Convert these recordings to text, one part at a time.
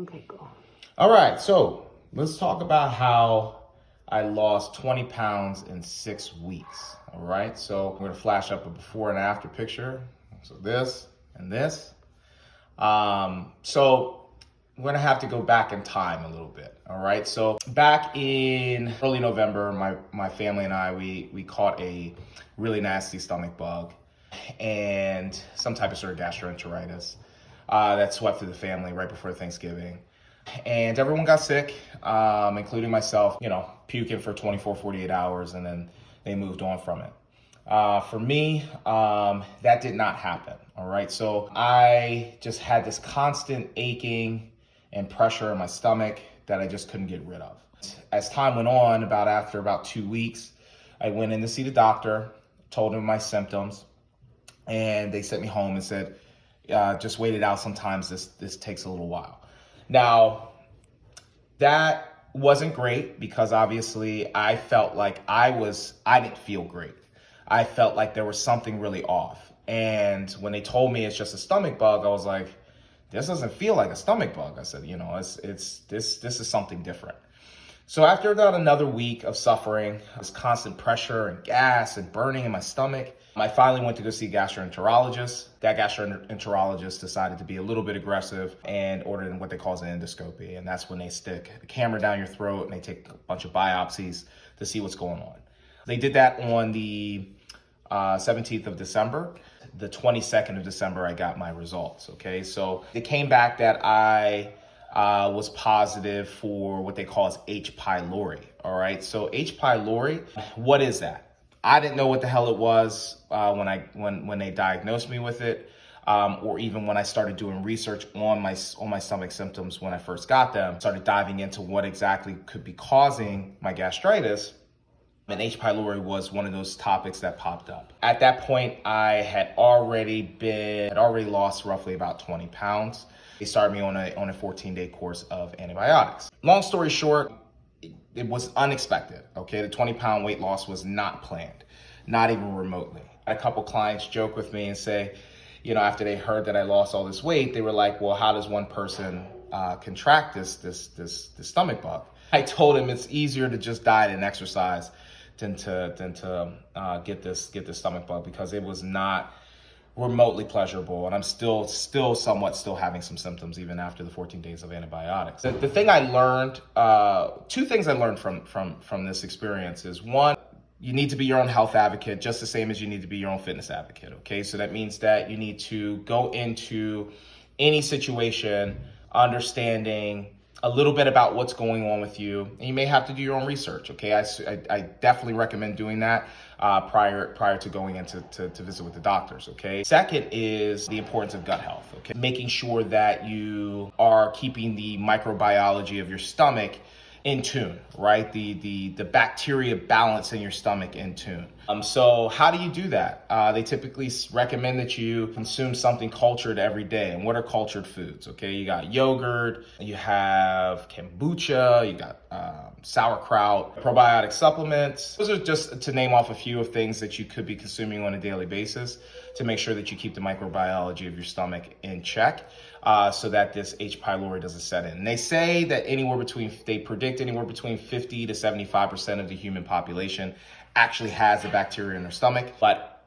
Okay, go. All right, so let's talk about how I lost 20 pounds in 6 weeks. All right, so I'm gonna flash up a before and after picture. So this and this. So we're gonna have to go back in time a little bit. All right, so back in early November, my family and I, we caught a really nasty stomach bug and some type of sort of gastroenteritis that swept through the family right before Thanksgiving. And everyone got sick, including myself, puking for 24, 48 hours, and then they moved on from it. For me, that did not happen, all right? So I just had this constant aching and pressure in my stomach that I just couldn't get rid of. As time went on, after about 2 weeks, I went in to see the doctor, told him my symptoms, and they sent me home and said, just wait it out. Sometimes this takes a little while. Now, that wasn't great because obviously I felt like I didn't feel great. I felt like there was something really off. And when they told me it's just a stomach bug, I was like, this doesn't feel like a stomach bug. I said, this is something different. So after about another week of suffering, this constant pressure and gas and burning in my stomach, I finally went to go see a gastroenterologist. That gastroenterologist decided to be a little bit aggressive and ordered what they call an endoscopy. And that's when they stick a camera down your throat and they take a bunch of biopsies to see what's going on. They did that on the 17th of December. The 22nd of December, I got my results, okay? So it came back that I was positive for what they call as H. pylori, all right? So H. pylori, what is that? I didn't know what the hell it was when they diagnosed me with it, or even when I started doing research on my stomach symptoms when I first got them, started diving into what exactly could be causing my gastritis. And H. pylori was one of those topics that popped up. At that point, I had already lost roughly about 20 pounds. They started me on a 14-day course of antibiotics. Long story short, it was unexpected, okay? The 20-pound weight loss was not planned, not even remotely. I had a couple clients joke with me and say, after they heard that I lost all this weight, they were like, well, how does one person contract this stomach bug? I told him it's easier to just diet and exercise than to get this stomach bug, because it was not remotely pleasurable, and I'm still somewhat having some symptoms even after the 14 days of antibiotics. The thing I learned, two things I learned from this experience is, one, you need to be your own health advocate just the same as you need to be your own fitness advocate, okay? So that means that you need to go into any situation understanding a little bit about what's going on with you, and you may have to do your own research, okay? I definitely recommend doing that prior to going in to visit with the doctors, okay? Second is the importance of gut health, okay? Making sure that you are keeping the microbiology of your stomach in tune, right? The bacteria balance in your stomach in tune. So how do you do that? They typically recommend that you consume something cultured every day. And what are cultured foods? Okay, you got yogurt, you have kombucha, you got sauerkraut, probiotic supplements. Those are just to name off a few of things that you could be consuming on a daily basis to make sure that you keep the microbiology of your stomach in check, so that this H. pylori doesn't set in. And they say that they predict anywhere between 50 to 75% of the human population actually has the bacteria in their stomach, but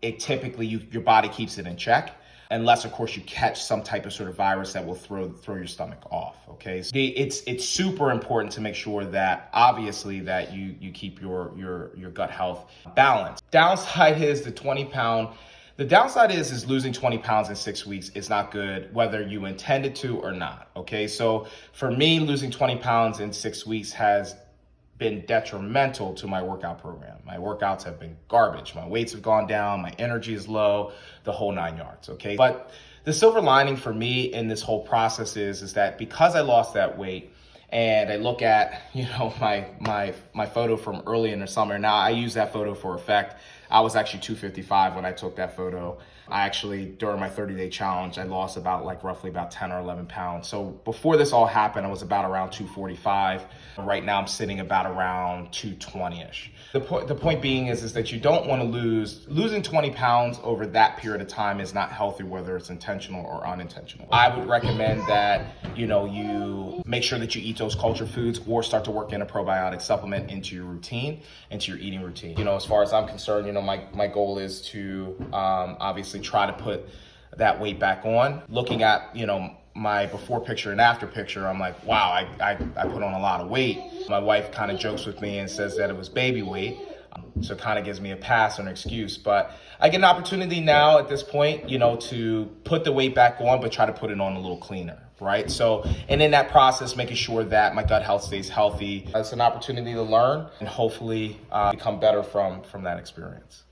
it typically, your body keeps it in check, unless of course you catch some type of sort of virus that will throw your stomach off, okay? So it's super important to make sure that obviously that you keep your gut health balanced. Downside is the downside is losing 20 pounds in 6 weeks is not good, whether you intended to or not, okay? So for me, losing 20 pounds in 6 weeks has been detrimental to my workout program. My workouts have been garbage. My weights have gone down, my energy is low, the whole 9 yards, okay? But the silver lining for me in this whole process is that because I lost that weight, and I look at, my photo from early in the summer. Now I use that photo for effect. I was actually 255 when I took that photo. I actually, during my 30-day challenge, I lost roughly about 10 or 11 pounds. So before this all happened, I was about around 245. Right now I'm sitting about around 220-ish. The point being is that you don't want to losing 20 pounds over that period of time is not healthy, whether it's intentional or unintentional. I would recommend that, you make sure that you eat those culture foods or start to work in a probiotic supplement into your routine, into your eating routine. As far as I'm concerned, my goal is to obviously try to put that weight back on. Looking at, my before picture and after picture, I'm like, wow, I put on a lot of weight. My wife kind of jokes with me and says that it was baby weight. So it kind of gives me a pass or an excuse. But I get an opportunity now at this point, to put the weight back on, but try to put it on a little cleaner, right? So, and in that process, making sure that my gut health stays healthy. It's an opportunity to learn and hopefully become better from that experience.